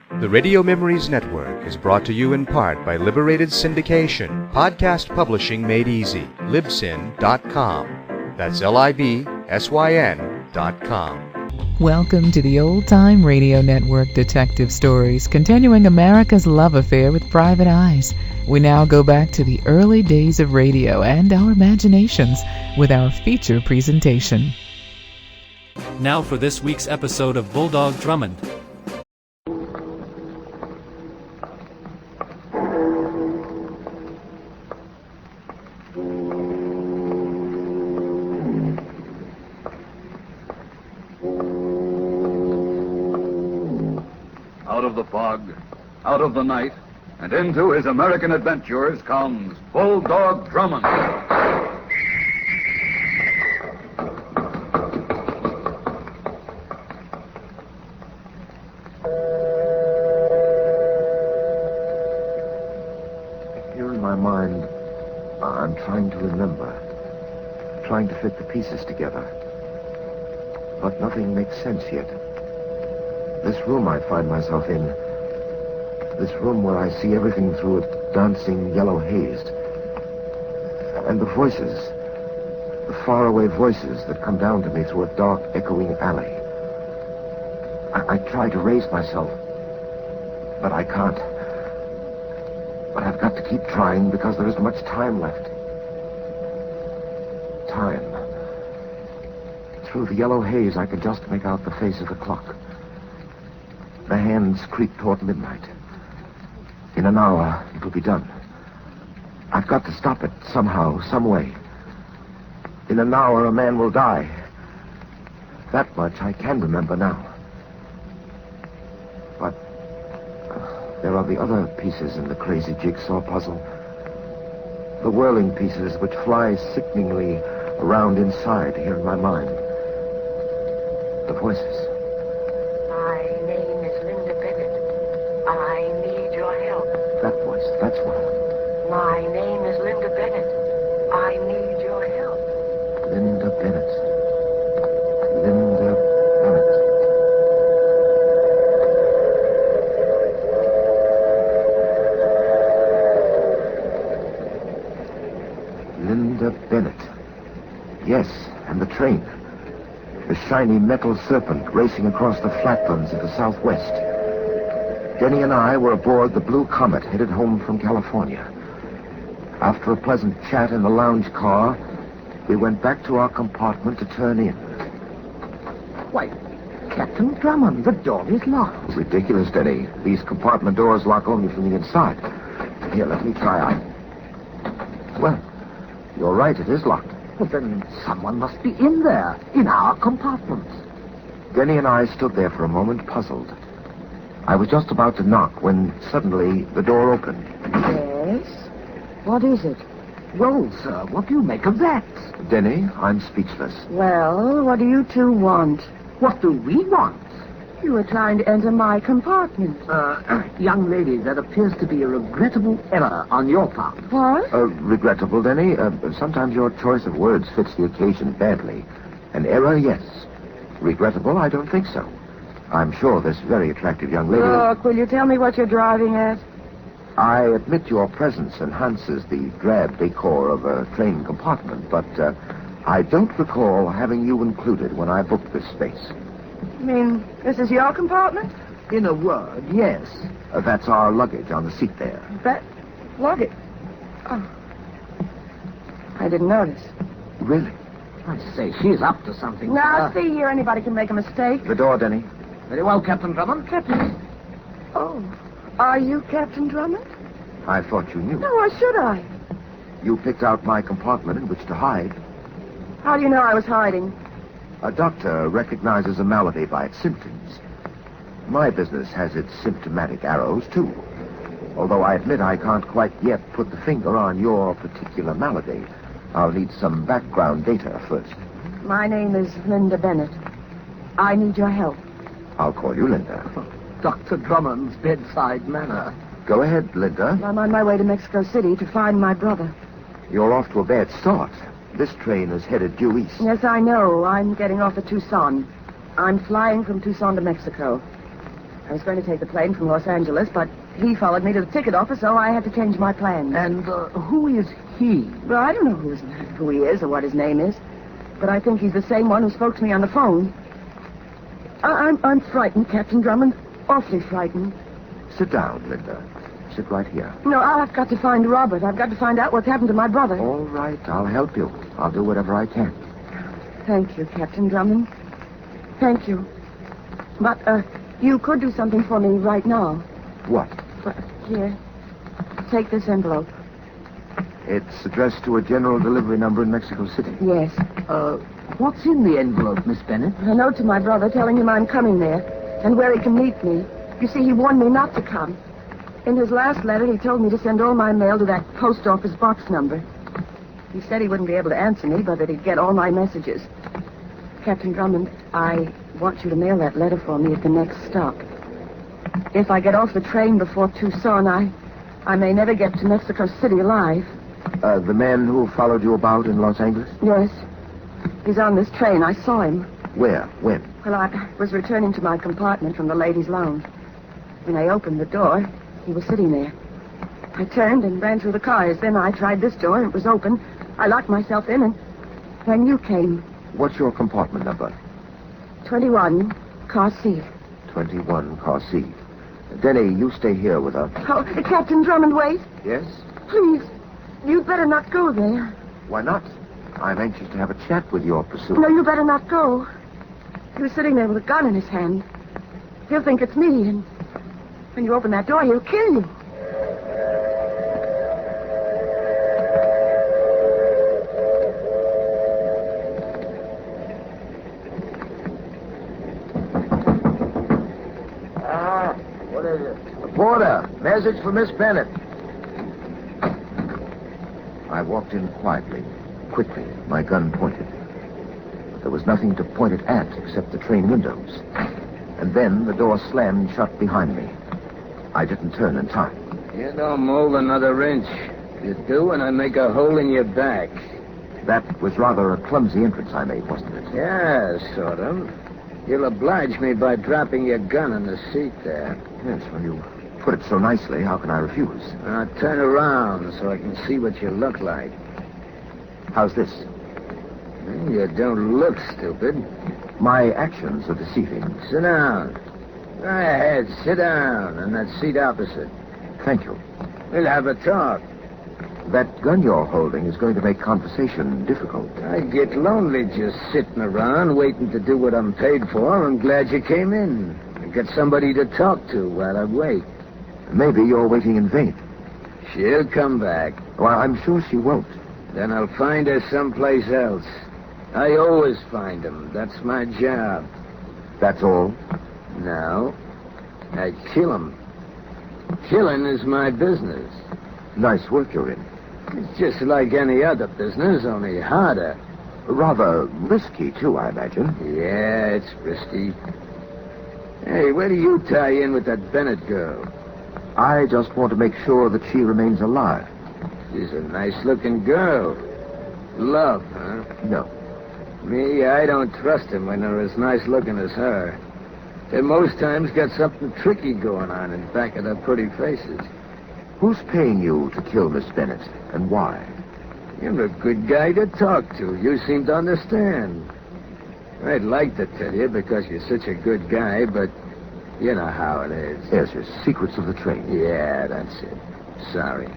The Radio Memories Network is brought to you in part by Liberated Syndication, podcast publishing made easy, libsyn.com. That's libsyn.com. Welcome to the Old Time Radio Network Detective Stories, continuing America's love affair with private eyes. We now go back to the early days of radio and our imaginations with our feature presentation. Now for this week's episode of Bulldog Drummond. Out of the fog, out of the night, and into his American adventures comes Bulldog Drummond. Here in my mind, I'm trying to remember, trying to fit the pieces together. But nothing makes sense yet. This room I find myself in, this room where I see everything through a dancing yellow haze, and the voices, the faraway voices that come down to me through a dark, echoing alley. I try to raise myself, but I can't. But I've got to keep trying because there isn't much time left. Time. Through the yellow haze, I can just make out the face of the clock. The hands creep toward midnight. In an hour, it'll be done. I've got to stop it somehow, some way. In an hour, a man will die. That much I can remember now. But there are the other pieces in the crazy jigsaw puzzle. The whirling pieces which fly sickeningly around inside here in my mind. The voices. That voice, that's one. My name is Linda Bennett. I need your help. Linda Bennett. Linda Bennett. Linda Bennett. Yes, and the train. The shiny metal serpent racing across the flatlands of the Southwest. Jenny and I were aboard the Blue Comet headed home from California. After a pleasant chat in the lounge car, we went back to our compartment to turn in. Why, Captain Drummond, the door is locked. Ridiculous, Denny. These compartment doors lock only from the inside. Here, let me try out. Well, you're right, it is locked. Well, then someone must be in there, in our compartment. Denny and I stood there for a moment, puzzled. I was just about to knock when suddenly the door opened. Yes? What is it? Well, sir, what do you make of that? Denny, I'm speechless. Well, what do you two want? What do we want? You were trying to enter my compartment. Young lady, there appears to be a regrettable error on your part. What? Regrettable, Denny. Sometimes your choice of words fits the occasion badly. An error, yes. Regrettable, I don't think so. I'm sure this very attractive young lady... Look, will you tell me what you're driving at? I admit your presence enhances the drab decor of a train compartment, but I don't recall having you included when I booked this space. You mean this is your compartment? In a word, yes. That's our luggage on the seat there. That luggage? Oh. I didn't notice. Really? I say, she's up to something. Now, see here, anybody can make a mistake. The door, Denny. Very well, Captain Drummond. Captain. Oh, are you Captain Drummond? I thought you knew. No, why should I? You picked out my compartment in which to hide. How do you know I was hiding? A doctor recognizes a malady by its symptoms. My business has its symptomatic arrows, too. Although I admit I can't quite yet put the finger on your particular malady. I'll need some background data first. My name is Linda Bennett. I need your help. I'll call you Linda. Dr. Drummond's bedside manner. Go ahead, Linda. I'm on my way to Mexico City to find my brother. You're off to a bad start. This train is headed due east. Yes, I know. I'm getting off at Tucson. I'm flying from Tucson to Mexico. I was going to take the plane from Los Angeles, but he followed me to the ticket office, so I had to change my plans. And who is he? Well, I don't know who he is or what his name is, but I think he's the same one who spoke to me on the phone. I'm frightened, Captain Drummond. Awfully frightened. Sit down, Linda. Sit right here. No, I've got to find Robert. I've got to find out what's happened to my brother. All right, I'll help you. I'll do whatever I can. Thank you, Captain Drummond. Thank you. But, you could do something for me right now. What? Here. Take this envelope. It's addressed to a general delivery number in Mexico City. Yes. What's in the envelope, Miss Bennett? A note to my brother telling him I'm coming there and where he can meet me. You see, he warned me not to come. In his last letter, he told me to send all my mail to that post office box number. He said he wouldn't be able to answer me, but that he'd get all my messages. Captain Drummond, I want you to mail that letter for me at the next stop. If I get off the train before Tucson, I may never get to Mexico City alive. The man who followed you about in Los Angeles? Yes. He's on this train. I saw him. Where? When? Well, I was returning to my compartment from the ladies' lounge. When I opened the door, he was sitting there. I turned and ran through the cars. Then I tried this door. It was open. I locked myself in, and then you came. What's your compartment number? 21, car C. 21, car C. Denny, you stay here with her. Oh, Captain Drummond, wait. Yes? Please. You'd better not go there. Why not? I'm anxious to have a chat with your pursuer. No, you better not go. He was sitting there with a gun in his hand. He'll think it's me, and when you open that door, he'll kill you. What is it? Porter, message for Miss Bennett. I walked in quietly, quickly, my gun pointed. But there was nothing to point it at except the train windows. And then the door slammed shut behind me. I didn't turn in time. You don't move another inch. You do, and I make a hole in your back. That was rather a clumsy entrance I made, wasn't it? Yeah, sort of. You'll oblige me by dropping your gun in the seat there. Yes, well, you put it so nicely, how can I refuse? Now turn around so I can see what you look like. How's this? You don't look stupid. My actions are deceiving. Sit down. Go ahead, sit down on that seat opposite. Thank you. We'll have a talk. That gun you're holding is going to make conversation difficult. I get lonely just sitting around waiting to do what I'm paid for. I'm glad you came in. I get somebody to talk to while I wait. Maybe you're waiting in vain. She'll come back. Well, I'm sure she won't. Then I'll find her someplace else. I always find them. That's my job. That's all? No. I kill them. Killing is my business. Nice work you're in. It's just like any other business, only harder. Rather risky, too, I imagine. Yeah, it's risky. Hey, where do you tie in with that Bennett girl? I just want to make sure that she remains alive. She's a nice-looking girl. Love, huh? No. Me, I don't trust them when they're as nice-looking as her. They most times got something tricky going on in back of their pretty faces. Who's paying you to kill Miss Bennett, and why? You're a good guy to talk to. You seem to understand. I'd like to tell you because you're such a good guy, but you know how it is. Yes, your secrets of the trade. Yeah, that's it. Sorry.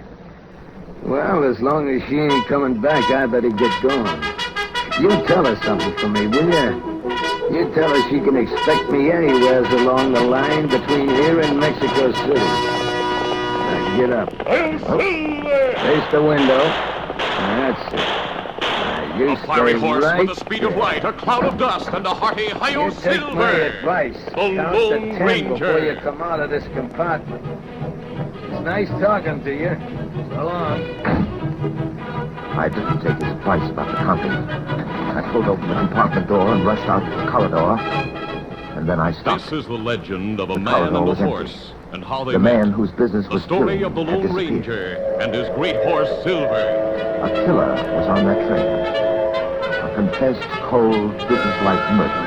Well, as long as she ain't coming back, I better get going. You tell her something for me, will you? You tell her she can expect me anywhere along the line between here and Mexico City. Now, get up. Face the window. That's it. You a fiery horse right with the speed of light, a cloud of dust, and a hearty hi-yo You take silver. my advice. The Count Lone to 10 Ranger. before you come out of this compartment. It's nice talking to you. So long. I didn't take his advice about the counting. I pulled open the compartment door and rushed out to the corridor. And then I stopped. This is the legend of a The man corridor and a was empty. horse, and how they The met. man whose business The was story killing of the had Lone disappeared. Ranger and his great horse, Silver. A killer was on that train. A confessed, cold, businesslike murder.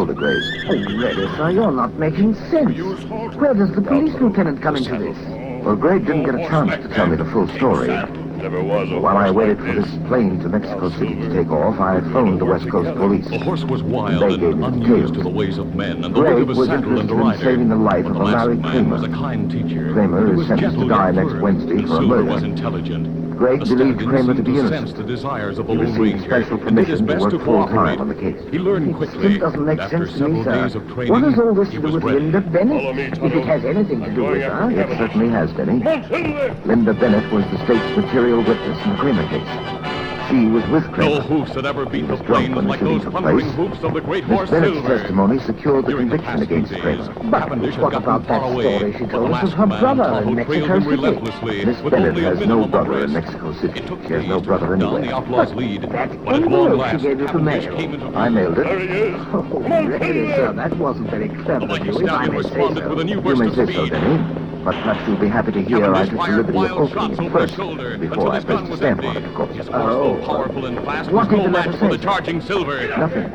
shoulder grazed. Oh, really, sir, you're not making sense. Where does the police lieutenant come into this? Well, Gregg didn't get a chance to tell me the full story. Never was a While I horse waited like for this. this plane to Mexico City to take off, I phoned the West Coast Police. The horse was wild They gave and me the unused details. to the ways of men, and the Gregg weight of his was saddle and interested in rider. saving the life But of the a Larry masked man Kramer. was a kind teacher. Kramer He is was sentenced to gentle die yet next firm. Wednesday He for a soon murder. was intelligent. Greg The believed stallion Kramer to seemed be to innocent. sense the desires of the He Lone received Ranger special and did his permission to best work to full-time cooperate. on the case. He learned It quickly still doesn't make that after sense to me, several sir. days of training, What has all this he to do was with ready. Linda Bennett? Follow me, If Tonto. it has anything to I'm do going with after her... It Cavendish. certainly has, Denny. Come on, Silver! Linda Bennett was the state's material witness in the Kramer case. She was with Kramer. No hoofs had ever beat He the was drunk plains when the like shooting those took thundering place. hoofs of the great Miss horse Bennett's Silver. testimony secured the During the conviction past few against days, Kramer. Cavendish had What gotten about that far away, story she but the told us of masked her man brother Tonto in trailed Mexico him City? relentlessly Miss with Bennett only a has no minimum of brother in risk. Mexico City. It took She has days no to brother track down anywhere. the outlaw's lead, That but at long envelope last, she gave you to Cavendish mail. came into view. I mailed There it. he is. Oh, Come on, really, Silver! sir, that wasn't very The clever of mighty you, if I stallion may say responded with a so. new You burst may of say so, speed. Denny. But perhaps you'll be happy to hear I Cavendish took the fired liberty of wild opening shots it over his first shoulder before until I his placed gun a was stamp empty. on it, of course. His horse, though powerful and fast, was What did no the match letter for the say? charging Silver. Nothing.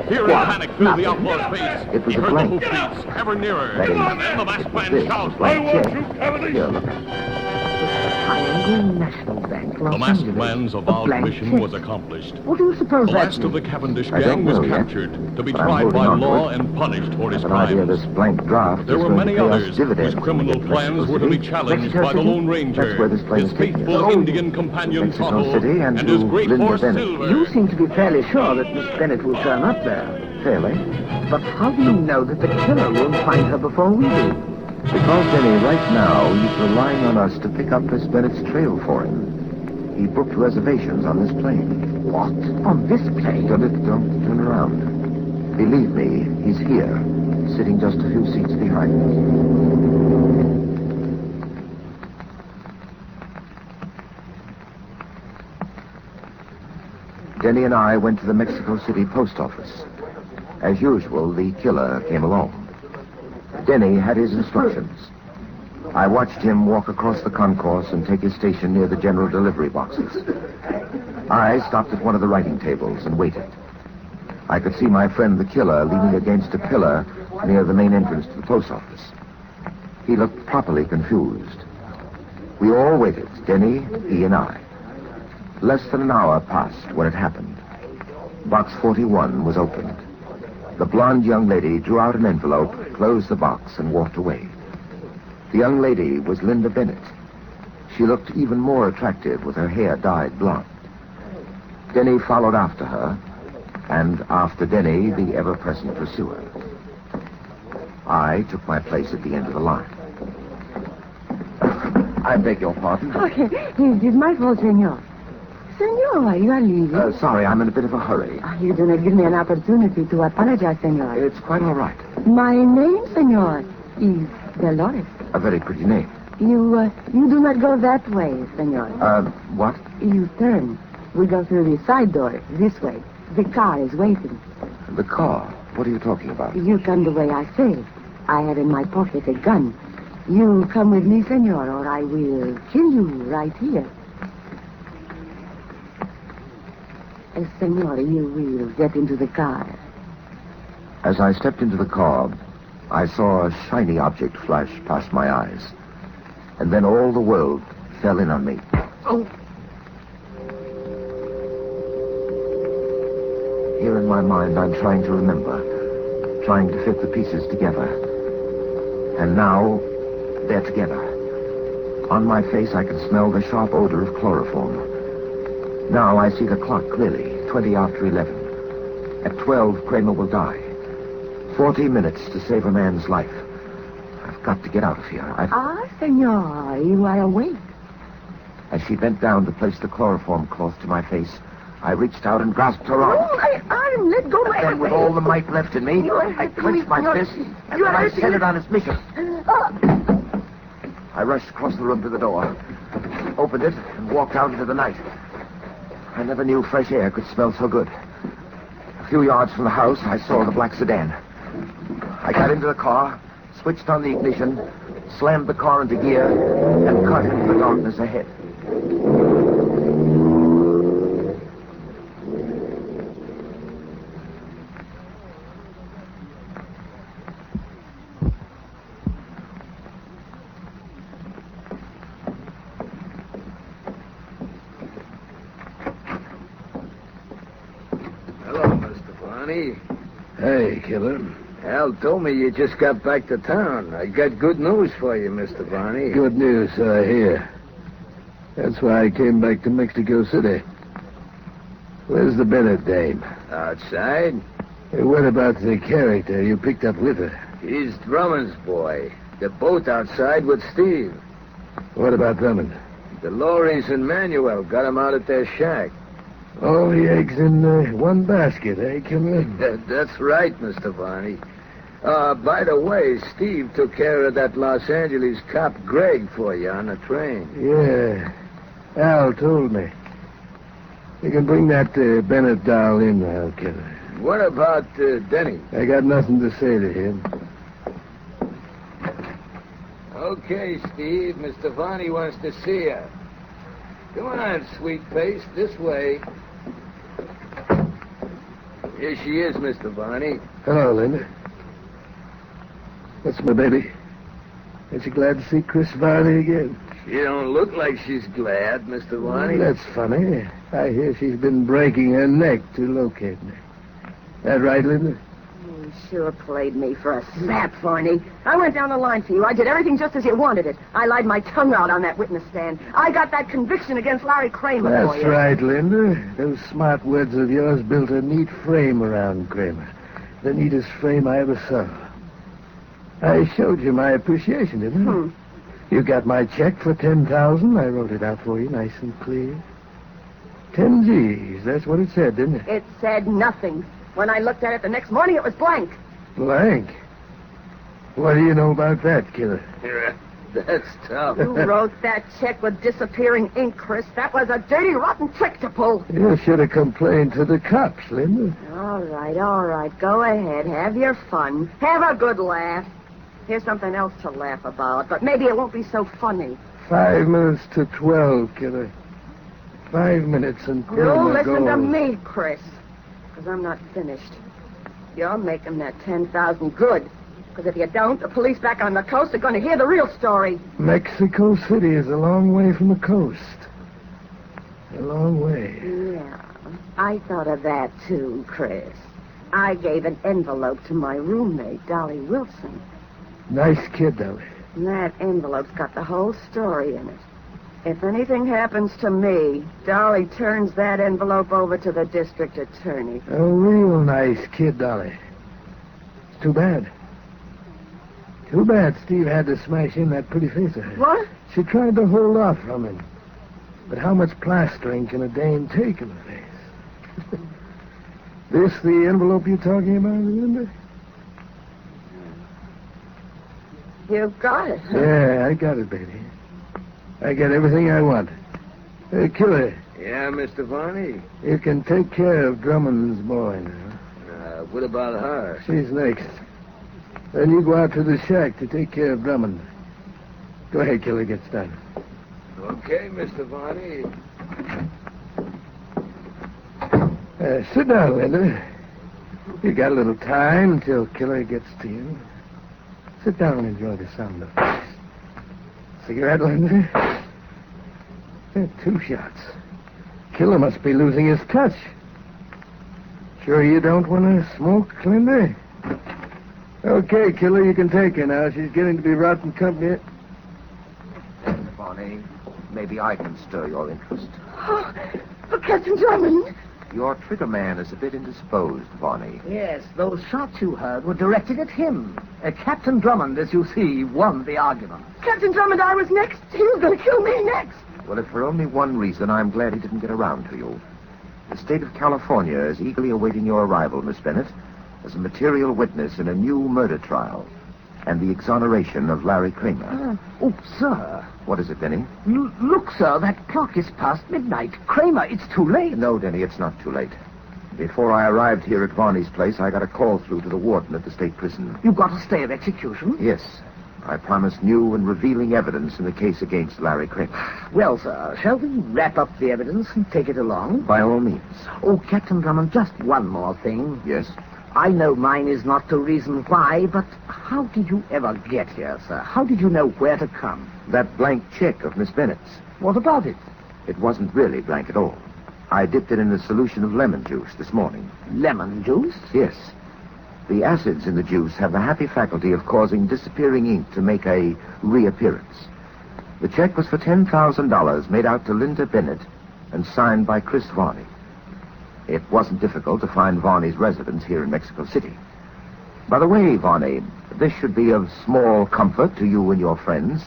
Fear and panic filled the outlaw's face. It was He a heard blank. the hoofbeats ever nearer. That is, And then the masked man this shouts, was blank I want check. you, Cavendish. Here, look. Triangle National Bank, Los The masked Angeles. man's A avowed blank mission check. was accomplished. What do you suppose The that last of the Cavendish I gang don't was know yet, captured to be but I'm tried holding by on to law it. and punished for I his have an idea crimes. this blank draft There is were going many to pay us others dividends whose when we criminal get to plans Mexico were to be City. challenged Mexico by the City? Lone Ranger, That's where this plane his is taking faithful us. Indian companion Mexico Tonto, City and his to great Linda horse Bennett. Silver. You seem to be fairly sure that Miss Bennett will turn up there. Fairly. But how do you know that the killer won't find her before we do? Because, Denny, right now, he's relying on us to pick up Miss Bennett's trail for him. He booked reservations on this plane. What? On this plane? Don't turn around. Believe me, he's here, sitting just a few seats behind us. Denny and I went to the Mexico City post office. As usual, the killer came along. Denny had his instructions. I watched him walk across the concourse and take his station near the general delivery boxes. I stopped at one of the writing tables and waited. I could see my friend the killer leaning against a pillar near the main entrance to the post office. He looked properly confused. We all waited, Denny, he and I. Less than an hour passed when it happened. Box 41 was opened. The blonde young lady drew out an envelope, closed the box, and walked away. The young lady was Linda Bennett. She looked even more attractive with her hair dyed blonde. Denny followed after her, and after Denny, the ever-present pursuer. I took my place at the end of the line. I beg your pardon. Okay, it is my fault, senor. Senor, you are leaving. Sorry, I'm in a bit of a hurry. You do not give me an opportunity to apologize, senor. It's quite all right. My name, senor, is Dolores. A very pretty name. You do not go that way, senor. What? You turn. We go through the side door, this way. The car is waiting. The car? What are you talking about? You come the way I say. I have in my pocket a gun. You come with me, senor, or I will kill you right here. Senor, you will get into the car. As I stepped into the car, I saw a shiny object flash past my eyes. And then all the world fell in on me. Oh. Here in my mind, I'm trying to remember, trying to fit the pieces together. And now, they're together. On my face, I can smell the sharp odor of chloroform. Now I see the clock clearly, 20 after 11. At 12, Kramer will die. 40 minutes to save a man's life. I've got to get out of here. Senor, you are awake. As she bent down to place the chloroform cloth to my face, I reached out and grasped her arm. Oh, my arm, let go my Then, with all the might left in me, I clenched my fist and then I set it on his mission. I rushed across the room to the door, opened it, and walked out into the night. I never knew fresh air could smell so good. A few yards from the house, I saw the black sedan. I got into the car, switched on the ignition, slammed the car into gear, and cut into the darkness ahead. Hey, killer. Al told me you just got back to town. I got good news for you, Mr. Barney. Good news, here. That's why I came back to Mexico City. Where's the Bennett dame? Outside? Hey, what about the character you picked up with her? He's Drummond's boy. They're both outside with Steve. What about Drummond? The Lorries and Manuel got him out at their shack. All the eggs in one basket, eh, Killer? That's right, Mr. Varney. By the way, Steve took care of that Los Angeles cop Greg for you on the train. Yeah. Al told me. You can bring that Bennett doll in now, Killer. What about Denny? I got nothing to say to him. Okay, Steve. Mr. Varney wants to see you. Come on, sweet face. This way. Here she is, Mr. Varney. Hello, Linda. That's my baby. Ain't you glad to see Chris Varney again? She don't look like she's glad, Mr. Varney. That's funny. I hear she's been breaking her neck to locate me. That right, Linda? You sure played me for a sap, Varney. I went down the line for you. I did everything just as you wanted it. I lied my tongue out on that witness stand. I got that conviction against Larry Kramer for you. That's right, Linda. Those smart words of yours built a neat frame around Kramer. The neatest frame I ever saw. I showed you my appreciation, didn't I? You got my check for $10,000. I wrote it out for you, nice and clear. 10 G's. That's what it said, didn't it? It said nothing. When I looked at it the next morning, it was blank. Blank? What do you know about that, Killer? That's tough. You wrote that check with disappearing ink, Chris. That was a dirty, rotten trick to pull. You should have complained to the cops, Linda. All right. Go ahead. Have your fun. Have a good laugh. Here's something else to laugh about, but maybe it won't be so funny. 5 minutes to 12, Killer. 5 minutes until You the listen goal. to me, Chris, because I'm not finished. You're making that $10,000 good. Because if you don't, the police back on the coast are going to hear the real story. Mexico City is a long way from the coast. A long way. Yeah, I thought of that too, Chris. I gave an envelope to my roommate, Dolly Wilson. Nice kid, Dolly. And that envelope's got the whole story in it. If anything happens to me, Dolly turns that envelope over to the district attorney. A real nice kid, Dolly. It's too bad. Too bad Steve had to smash in that pretty face of hers. What? She tried to hold off from him. But how much plastering can a dame take in the face? This the envelope you're talking about, Linda? You've got it. Yeah, I got it, baby. I got everything I want. Killer. Yeah, Mr. Varney? You can take care of Drummond's boy now. What about her? She's next. Then you go out to the shack to take care of Drummond. Go ahead, Killer, get started. Okay, Mr. Varney. Sit down, Linda. You got a little time until Killer gets to you. Sit down and enjoy the sound of this. Cigarette, Linda? 2 shots. Killer must be losing his touch. Sure you don't want to smoke, Linda? Okay, Killer, you can take her now. She's getting to be rotten company. Bonnie, maybe I can stir your interest. Oh, Captain Drummond. Your trigger man is a bit indisposed, Bonnie. Yes, those shots you heard were directed at him. Captain Drummond, as you see, won the argument. Captain Drummond, I was next. He was going to kill me next. Well, if for only one reason, I'm glad he didn't get around to you. The state of California is eagerly awaiting your arrival, Miss Bennett, as a material witness in a new murder trial and the exoneration of Larry Kramer. Sir. What is it, Denny? Look, sir, that clock is past midnight. Kramer, it's too late. No, Denny, it's not too late. Before I arrived here at Varney's place, I got a call through to the warden at the state prison. You got a stay of execution? Yes. I promised new and revealing evidence in the case against Larry Kramer. Well, sir, shall we wrap up the evidence and take it along? By all means. Oh, Captain Drummond, just one more thing. Yes? I know mine is not the reason why, but how did you ever get here, sir? How did you know where to come? That blank check of Miss Bennett's. What about it? It wasn't really blank at all. I dipped it in a solution of lemon juice this morning. Lemon juice? Yes. The acids in the juice have the happy faculty of causing disappearing ink to make a reappearance. The check was for $10,000 made out to Linda Bennett and signed by Chris Varney. It wasn't difficult to find Varney's residence here in Mexico City. By the way, Varney, this should be of small comfort to you and your friends.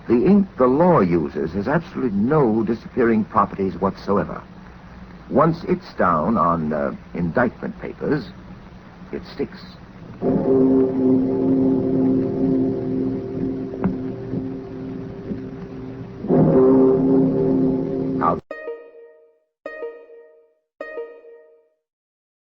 The ink the law uses has absolutely no disappearing properties whatsoever. Once it's down on indictment papers, it sticks.